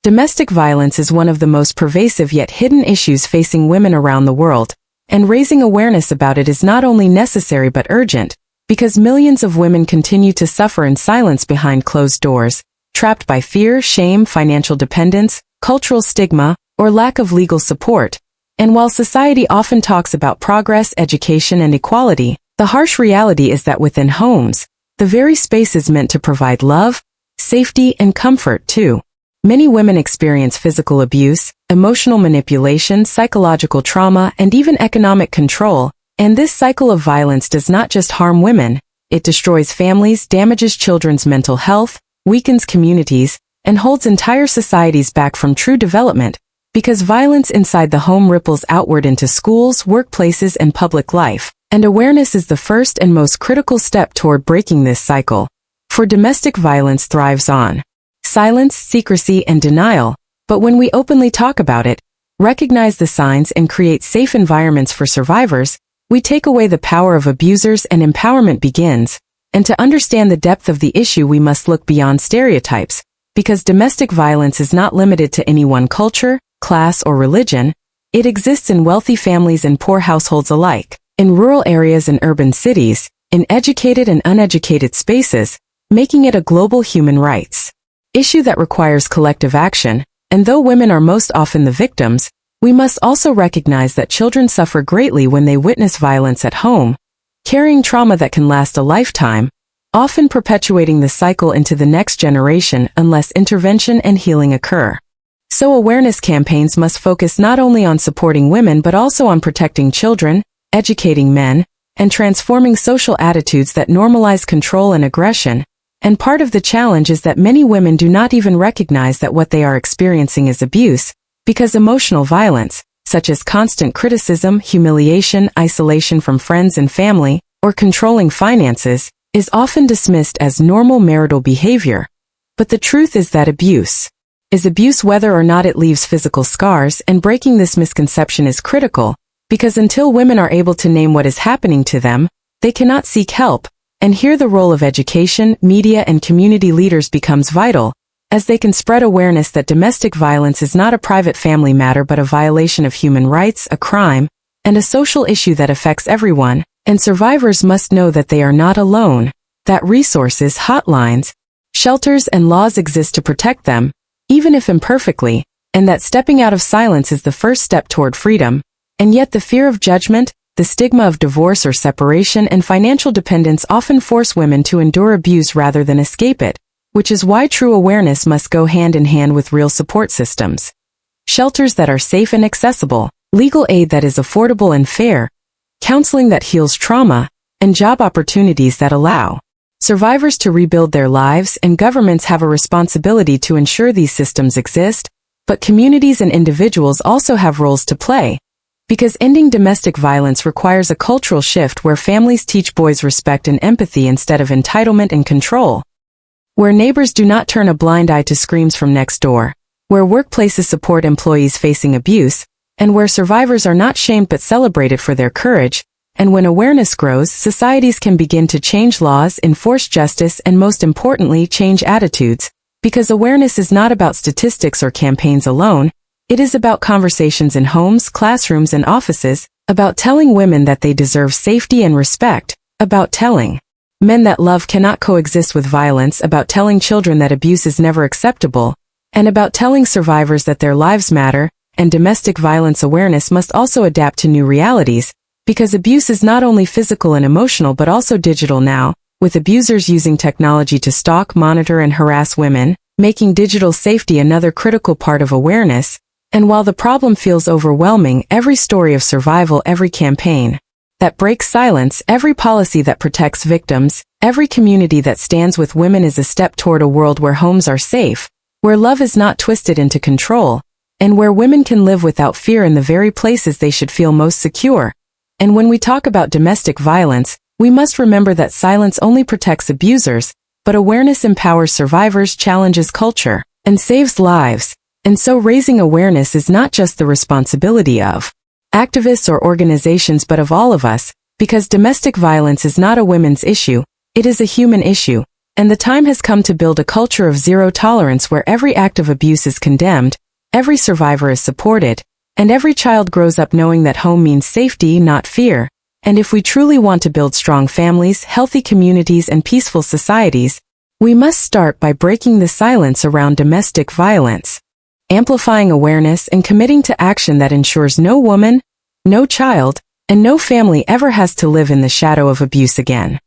Domestic violence is one of the most pervasive yet hidden issues facing women around the world, and raising awareness about it is not only necessary but urgent, because millions of women continue to suffer in silence behind closed doors, trapped by fear, shame, financial dependence, cultural stigma, or lack of legal support. And while society often talks about progress, education, and equality, the harsh reality is that within homes, the very spaces meant to provide love, safety, and comfort too, many women experience physical abuse, emotional manipulation, psychological trauma, and even economic control. And this cycle of violence does not just harm women, it destroys families, damages children's mental health, weakens communities, and holds entire societies back from true development, because violence inside the home ripples outward into schools, workplaces, and public life, and awareness is the first and most critical step toward breaking this cycle. For domestic violence thrives on silence, secrecy, and denial, but when we openly talk about it, recognize the signs, and create safe environments for survivors, we take away the power of abusers and empowerment begins. And to understand the depth of the issue, we must look beyond stereotypes, because domestic violence is not limited to any one culture, class, or religion. It exists in wealthy families and poor households alike, in rural areas and urban cities, in educated and uneducated spaces, making it a global human rights issue that requires collective action. And though women are most often the victims, we must also recognize that children suffer greatly when they witness violence at home, carrying trauma that can last a lifetime, often perpetuating the cycle into the next generation unless intervention and healing occur. So awareness campaigns must focus not only on supporting women but also on protecting children, educating men, and transforming social attitudes that normalize control and aggression. And part of the challenge is that many women do not even recognize that what they are experiencing is abuse, because emotional violence, such as constant criticism, humiliation, isolation from friends and family, or controlling finances, is often dismissed as normal marital behavior. But the truth is that abuse is abuse whether or not it leaves physical scars, and breaking this misconception is critical, because until women are able to name what is happening to them, they cannot seek help. And here the role of education, media, and community leaders becomes vital, as they can spread awareness that domestic violence is not a private family matter but a violation of human rights, a crime, and a social issue that affects everyone. And survivors must know that they are not alone, that resources, hotlines, shelters, and laws exist to protect them, even if imperfectly, and that stepping out of silence is the first step toward freedom. And yet the fear of judgment, the stigma of divorce or separation, and financial dependence often force women to endure abuse rather than escape it, which is why true awareness must go hand in hand with real support systems. Shelters that are safe and accessible, legal aid that is affordable and fair, counseling that heals trauma, and job opportunities that allow survivors to rebuild their lives. And governments have a responsibility to ensure these systems exist, but communities and individuals also have roles to play. Because ending domestic violence requires a cultural shift where families teach boys respect and empathy instead of entitlement and control, where neighbors do not turn a blind eye to screams from next door, where workplaces support employees facing abuse, and where survivors are not shamed but celebrated for their courage. And when awareness grows, societies can begin to change laws, enforce justice, and most importantly, change attitudes, because awareness is not about statistics or campaigns alone. It is about conversations in homes, classrooms, and offices, about telling women that they deserve safety and respect, about telling men that love cannot coexist with violence, about telling children that abuse is never acceptable, and about telling survivors that their lives matter. And domestic violence awareness must also adapt to new realities, because abuse is not only physical and emotional but also digital now, with abusers using technology to stalk, monitor, and harass women, making digital safety another critical part of awareness. And while the problem feels overwhelming, every story of survival, every campaign that breaks silence, every policy that protects victims, every community that stands with women is a step toward a world where homes are safe, where love is not twisted into control, and where women can live without fear in the very places they should feel most secure. And when we talk about domestic violence, we must remember that silence only protects abusers, but awareness empowers survivors, challenges culture, and saves lives. And so raising awareness is not just the responsibility of activists or organizations but of all of us, because domestic violence is not a women's issue, it is a human issue, And the time has come to build a culture of zero tolerance where every act of abuse is condemned, every survivor is supported, and every child grows up knowing that home means safety, not fear. And if we truly want to build strong families, healthy communities, and peaceful societies, we must start by breaking the silence around domestic violence, amplifying awareness, and committing to action that ensures no woman, no child, and no family ever has to live in the shadow of abuse again.